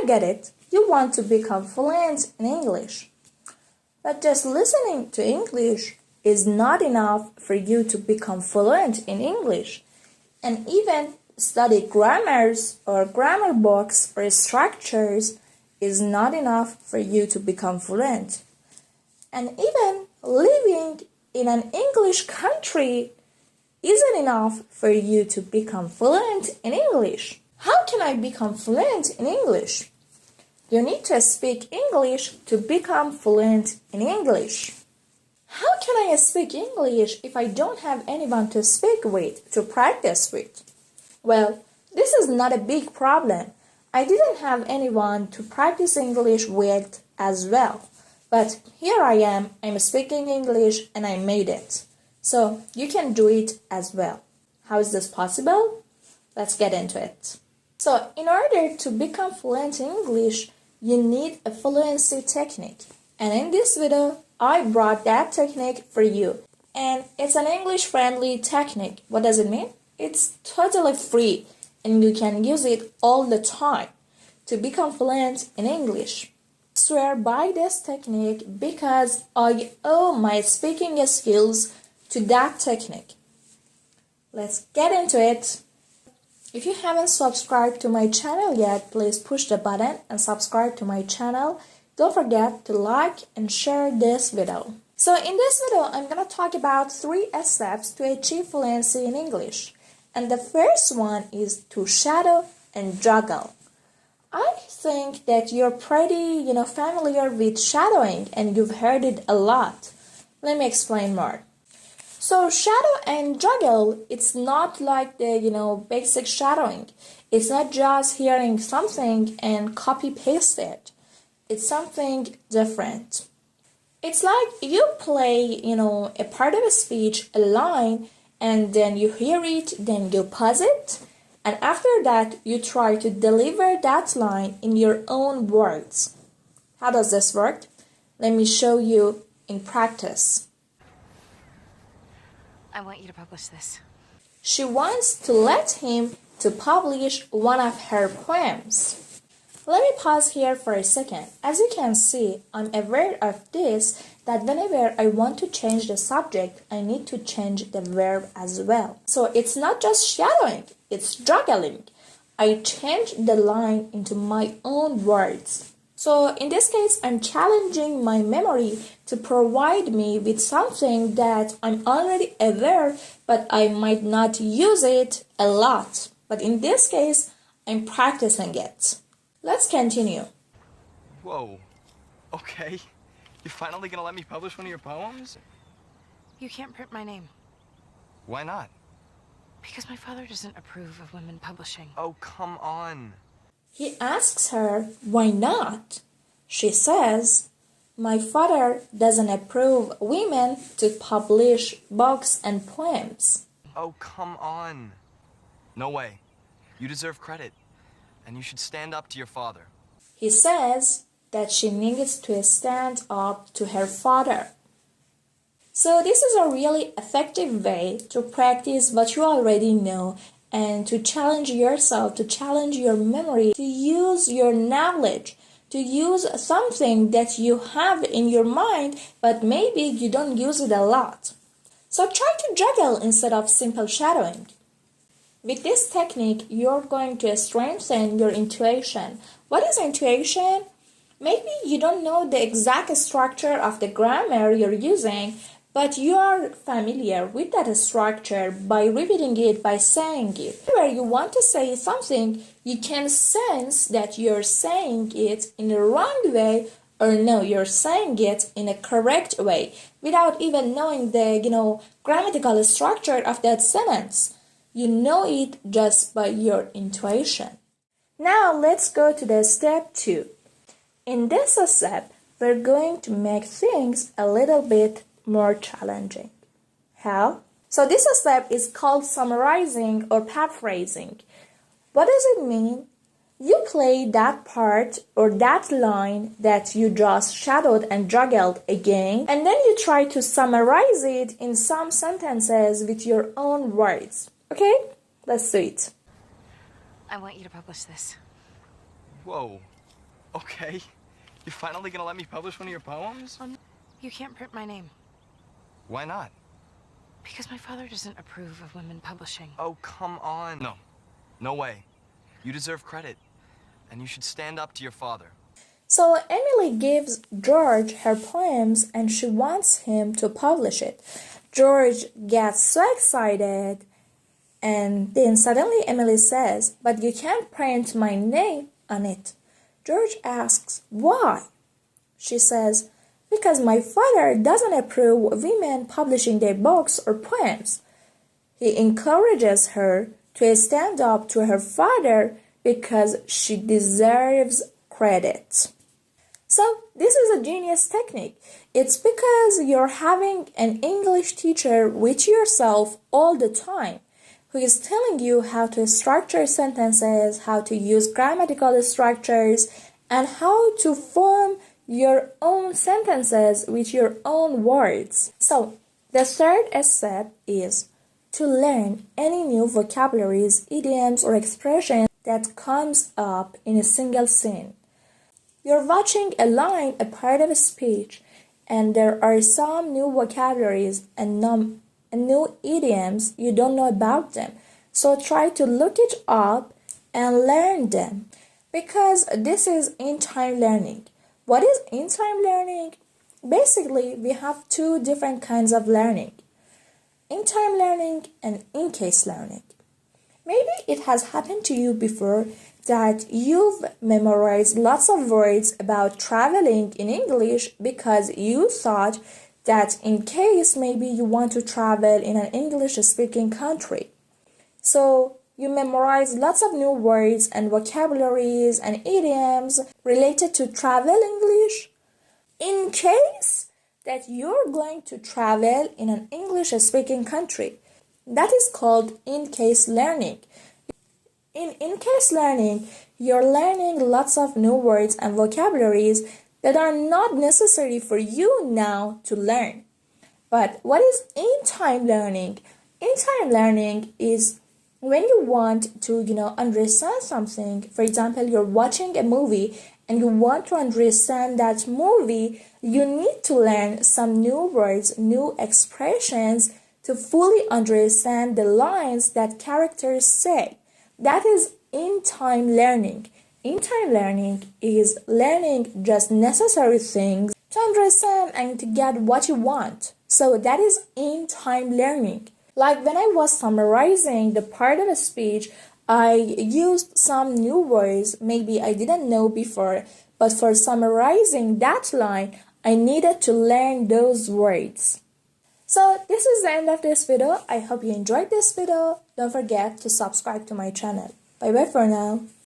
I get it. You want to become fluent in English. But just listening to English is not enough for you to become fluent in English. And even study grammars or grammar books or structures is not enough for you to become fluent. And even living in an English country isn't enough for you to become fluent in English. How can I become fluent in English? You need to speak English to become fluent in English. How can I speak English if I don't have anyone to speak with, to practice with? Well, this is not a big problem. I didn't have anyone to practice English with as well. But here I am, I'm speaking English and I made it. So you can do it as well. How is this possible? Let's get into it. So in order to become fluent in English, you need a fluency technique. And in this video, I brought that technique for you. And it's an English-friendly technique. What does it mean? It's totally free and you can use it all the time to become fluent in English. I swear by this technique because I owe my speaking skills to that technique. Let's get into it. If you haven't subscribed to my channel yet, please push the button and subscribe to my channel. Don't forget to like and share this video. So in this video, I'm going to talk about 3 steps to achieve fluency in English. And the first one is to shadow and juggle. I think that you're pretty, familiar with shadowing and you've heard it a lot. Let me explain more. So shadow and juggle, it's not like the, basic shadowing. It's not just hearing something and copy paste it. It's something different. It's like you play, a part of a speech, a line, and then you hear it, then you pause it, and after that you try to deliver that line in your own words. How does this work? Let me show you in practice. I want you to publish this. She wants to let him to publish one of her poems. Let me pause here for a second. As you can see, I'm aware of this, that whenever I want to change the subject, I need to change the verb as well. So it's not just shadowing, it's juggling. I change the line into my own words. So in this case, I'm challenging my memory to provide me with something that I'm already aware, but I might not use it a lot. But in this case, I'm practicing it. Let's continue. Whoa. Okay. You're finally gonna let me publish one of your poems? You can't print my name. Why not? Because my father doesn't approve of women publishing. Oh, come on. He asks her, why not? She says, my father doesn't approve women to publish books and poems. Oh, come on. No way. You deserve credit. And you should stand up to your father. He says that she needs to stand up to her father. So this is a really effective way to practice what you already know and to challenge yourself, to challenge your memory, to use your knowledge, to use something that you have in your mind, but maybe you don't use it a lot. So try to juggle instead of simple shadowing. With this technique, you're going to strengthen your intuition. What is intuition? Maybe you don't know the exact structure of the grammar you're using, but you are familiar with that structure by repeating it, by saying it. Where you want to say something, you can sense that you're saying it in the wrong way, or no, you're saying it in a correct way, without even knowing the, grammatical structure of that sentence. You know it just by your intuition. Now let's go to the step 2. In this step, we're going to make things a little bit more challenging. How? So this step is called summarizing or paraphrasing. What does it mean? You play that part or that line that you just shadowed and juggled again, and then you try to summarize it in some sentences with your own words. Okay, let's do it. I want you to publish this. Whoa. Okay. You're finally gonna let me publish one of your poems? You can't print my name. Why not? Because my father doesn't approve of women publishing. Oh, come on. No. No way. You deserve credit. And you should stand up to your father. So Emily gives George her poems and she wants him to publish it. George gets so excited and then suddenly Emily says, "But you can't print my name on it." George asks, "Why?" She says, "Because my father doesn't approve of women publishing their books or poems." He encourages her to stand up to her father because she deserves credit. So this is a genius technique. It's because you're having an English teacher with yourself all the time who is telling you how to structure sentences, how to use grammatical structures, and how to form your own sentences with your own words. So the third step is to learn any new vocabularies, idioms, or expressions that comes up in a single scene. You're watching a line, a part of a speech, and there are some new vocabularies and new idioms you don't know about them. So try to look it up and learn them because this is in-time learning. What is in-time learning? Basically, we have two different kinds of learning: in-time learning and in-case learning. Maybe it has happened to you before that you've memorized lots of words about traveling in English because you thought that in case maybe you want to travel in an English-speaking country. So you memorize lots of new words and vocabularies and idioms related to travel English in case that you're going to travel in an English-speaking country. That is called in-case learning. In in-case learning, you're learning lots of new words and vocabularies that are not necessary for you now to learn. But what is in-time learning? In-time learning is when you want to, understand something. For example, you're watching a movie and you want to understand that movie, you need to learn some new words, new expressions to fully understand the lines that characters say. That is in-time learning. In-time learning is learning just necessary things to understand and to get what you want. So that is in-time learning. Like when I was summarizing the part of a speech, I used some new words maybe I didn't know before, but for summarizing that line, I needed to learn those words. So this is the end of this video. I hope you enjoyed this video. Don't forget to subscribe to my channel. Bye bye for now.